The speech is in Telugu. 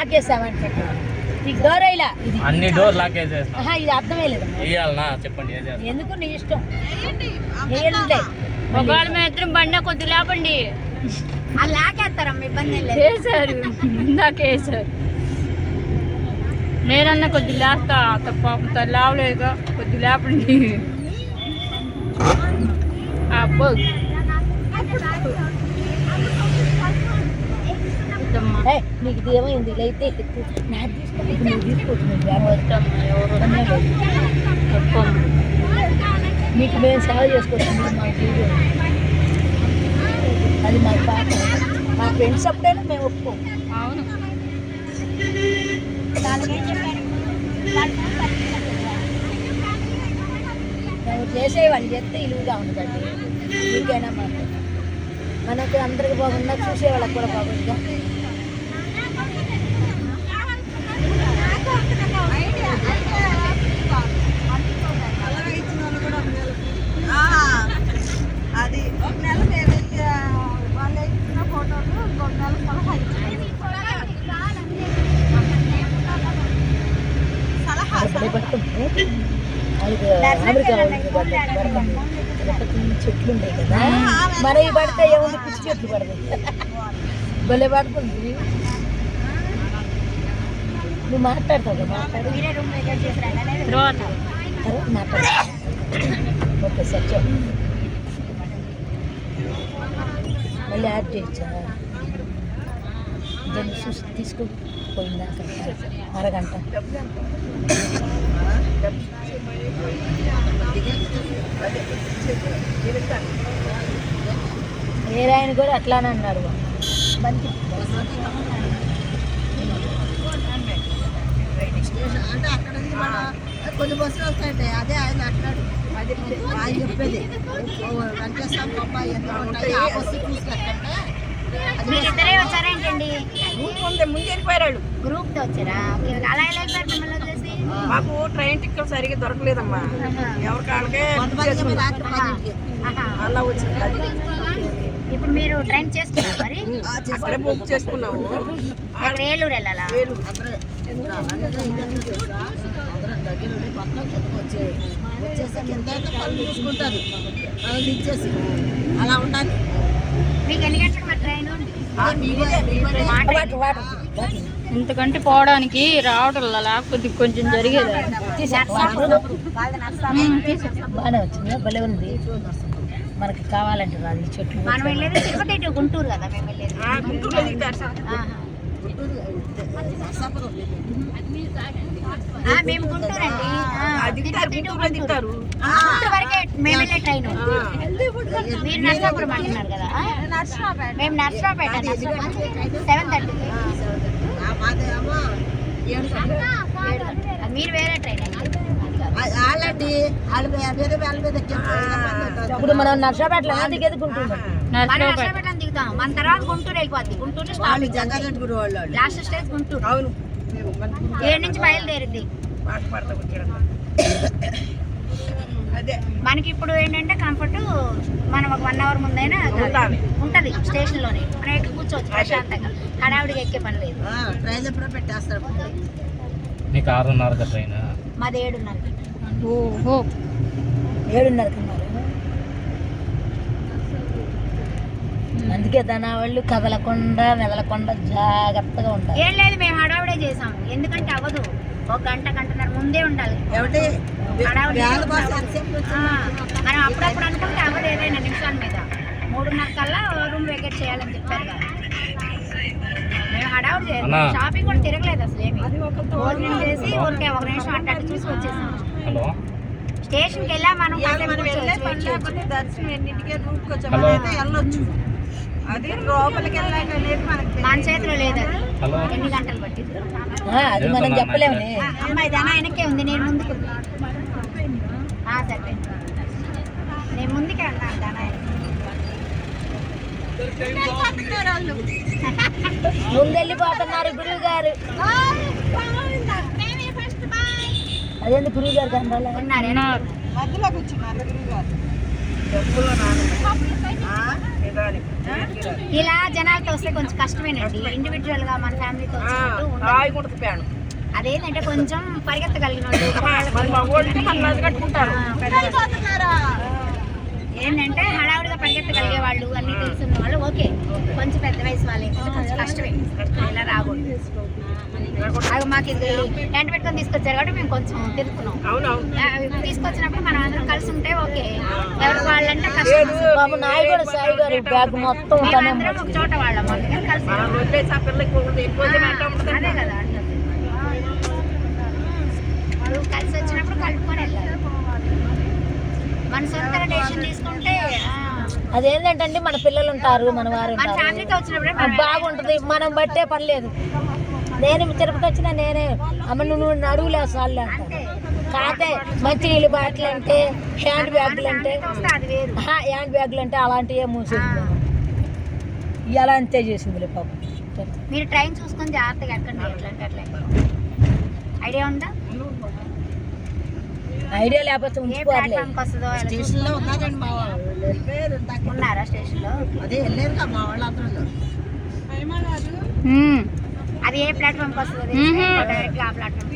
లాక్ చేసామంటే నీకు డోర్ అయ్యలా అన్ని డోర్ లాక్ చేసేస్తా. ఇది అర్థమే లేదు. చెప్పండి ఎందుకు నీ ఇష్టం. వేయండి ఒకవేళ మేము ఇద్దరం బండి కొద్ది లేపండి. అది లాకేస్తారమ్మ, ఇబ్బంది లేదు. వేసారు ఇందాక వేసారు. నేనన్నా కొద్ది లేస్తా, పాపం లేవలేదుగా, కొద్ది లేపండి. అబ్బో నీకు ఇది ఏమైంది అయితే నాకు మీకు మేము సేవ చేసుకుంటాం. అది మా పాప, మా ఫ్రెండ్స్ అప్పుడైనా మేము ఒప్పుకోం. అవును మేము చేసేవాళ్ళు చేస్తే ఇలువుగా ఉండదండి. మీకైనా మనకు అందరికి బాగున్నా చూసే వాళ్ళకి కూడా బాగుందిగా. అది ఒక నెల మేము వాళ్ళు ఇచ్చిన ఫోటోలు ఇంకొక నెల సలహా చెట్లు ఉంటాయి కదా, మనవి పడితే ఏముంది, పిచ్చి చెట్లు పడతాయి. భలే పడుతుంది. నువ్వు మాట్లాడతావు కదా, మాట్లాడు. ఓకే సత్యం మళ్ళీ యాడ్ చేయొచ్చా? దాన్ని చూసి తీసుకుపోయిందాక అరగంట. వేరే ఆయన కూడా అట్లానే అన్నాడు. మంచి అంటే అక్కడ కొన్ని బస్సులు వస్తాయంటే అదే ఆయన అట్లాడు. ఆయన చెప్పేది వెంకటేశ్వర అబ్బాయి ఎంత ఉంటాయి ఆ బస్సు చూసినట్టంటే. మీరిద్దరే వచ్చారేంటండి? ముందు వెళ్ళిపోయారు. గ్రూప్ తో వచ్చారా? అలా ఎలా వెళ్ళిపోయారు మిమ్మల్ని వచ్చేసి? మాకు ట్రైన్ టికెట్ సరిగ్గా దొరకలేదమ్మా. ఎవరికి వాళ్ళకే అలా వచ్చింది. అది ఇప్పుడు మీరు ట్రైన్ చేసుకున్నారు మరి? అక్కడే బుక్ చేసుకున్నాము. అక్కడ ఏలూరు వెళ్ళాలా? వచ్చేసి ఎంత పనులు చూసుకుంటారు, ఇచ్చేసి అలా ఉండాలి. మీకు ఎన్ని గంటలకు మరి ట్రైన్? ఇంతకంటే పోవడానికి రావటం లేకపోతే కొంచెం జరిగేది. బాగానే వచ్చింది, భలే ఉంది. మనకి కావాలంటే రాదు ఈ చెట్లు. మనం వెళ్ళేది తిరుపతి టు గుంటూరు కదా, మేము వెళ్ళేది మేము గుంటూరు అండి. గుంటూరు వరకే మేము వెళ్ళే ట్రైన్. మీరు నర్సాపురం అంటున్నారు కదా, మేము నర్సరావుపేట 7:30. మీరు వేరే ట్రైన్ వాళ్ళండి, వాళ్ళు వేరే వాళ్ళ మీద. ఇప్పుడు మనం నర్సాపేటలో దిగేది గుంటూరు. నర్సరావుపేట దిగుతాం, మన తర్వాత గుంటూరు వెళ్ళిపోద్ది. Guntur last stage Guntur. అవును, 7 నుంచి బయలుదేరింది. మనకి ఇప్పుడు ఏంటంటే కంఫర్ట్, మనం ఒక 1 అవర్ ముందైనా ఉంటది స్టేషన్ లోనే, మనం ఎక్కి కూర్చోవచ్చు ప్రశాంతంగా. హడావుడిగా ఎక్కే పని లేదు. ట్రైన్ ఎప్పుడో పెట్టేస్తారు. మీకు 6:30 ట్రైన్, మాది 7:30. ఓహో 7:30. అందుకే దాని వాళ్ళు కదలకుండా మెదలకుండా జాగ్రత్తగా ఉండాలి. ఏం లేదు, మేము హడావుడే చేసాం. ఎందుకంటే అవ్వదు, ఒక గంటన్నర ముందే ఉండాలి. మనం అప్పుడప్పుడు అనుకుంటే అవ్వదు, ఏదైనా నిమిషాల మీద. 3:30 కల్లా రూమ్ వెకేట్ చేయాలని చెప్పారు కదా. మేము హడావుడు చేయాలి, షాపింగ్ కూడా తిరగలేదు అసలు ఏమి. భోజనం చేసి ఊరికే 1 నిమిషం అట్ట చూసి వచ్చేసాం. స్టేషన్కి వెళ్ళా మనం దర్శనం ఎన్నింటికే రూమ్కి వచ్చామైతే వెళ్ళొచ్చు. అది లోపలికి వెళ్ళాక లేదు, మన చేతిలో లేదు. అది ఎన్ని గంటలు పట్టింది అది మనం చెప్పలేము. అమ్మాయి దాని ఆయనకే ఉంది, నేను ముందుకు. సరే నేను ముందుకే అన్నాను దాని ఆయన. ముందెళ్ళిపోతున్నారు గురువు గారు. అదేంటి గురువు గారు కనరాలే? మధ్యలో కూర్చున్నారు గురువు గారు. ఇలా జనాలతో వస్తే కొంచెం కష్టమేనండి. ఇండివిజువల్ గా మన ఫ్యామిలీతో వచ్చినట్టు ఉండదు. అదేంటంటే కొంచెం పరిగెత్తగలిగిన ఏంటంటే హడావుడిగా పరిగెత్తగలిగే వాళ్ళు అన్ని తెలుసున్న వాళ్ళు ఓకే. కొంచెం పెద్ద వయసు వాళ్ళు ఏంటంటే కొంచెం కష్టమే. ఇలా రాకూడదు. అది మాకు ఇది టెంట్ పెట్టుకొని తీసుకొచ్చారు కాబట్టి మేము కొంచెం తిరుగుతున్నాం. తీసుకొచ్చినప్పుడు మనం అందరం కలిసి ఉంటే ఓకే. ఎవరికి వాళ్ళంటే కష్టం. బ్యాగ్ మొత్తం అందరం ఒక చోట వాళ్ళం కలిసి అదే కదా. కలిసి వచ్చినప్పుడు కలుపుకొని వెళ్ళాలి. మన సొంత డెసిషన్ తీసుకుంటే అదేంటంటే మన పిల్లలు ఉంటారు, మన వారు మన ఫ్యామిలీతో వచ్చినప్పుడే బాగుంటుంది. మనం బట్టే పని లేదు. నేను తిరుపతి వచ్చినా నేనే అమ్మ నువ్వు నడువులే సార్లే అంటాను. కాకపోతే మంచి నీళ్ళు బాటిల్ అంటే హ్యాండ్ బ్యాగులు అంటే హ్యాండ్ బ్యాగులు అంటే అలాంటివే మూసేది. ఇలా అంతే చేసింది పాపం. మీరు ట్రైన్ చూసుకొని జాగ్రత్తగా ఎక్కండి. ఎట్లంటే అట్లా ఐడియా ఉందా? ఐడియా లేకపోతే వస్తుందో ఉన్నారా స్టేషన్ లో? అదే వెళ్ళారు మా వాళ్ళందరూ. అది ఏ ప్లాట్ఫామ్ వస్తుందో డైరెక్ట్ ఆ ప్లాట్ఫామ్.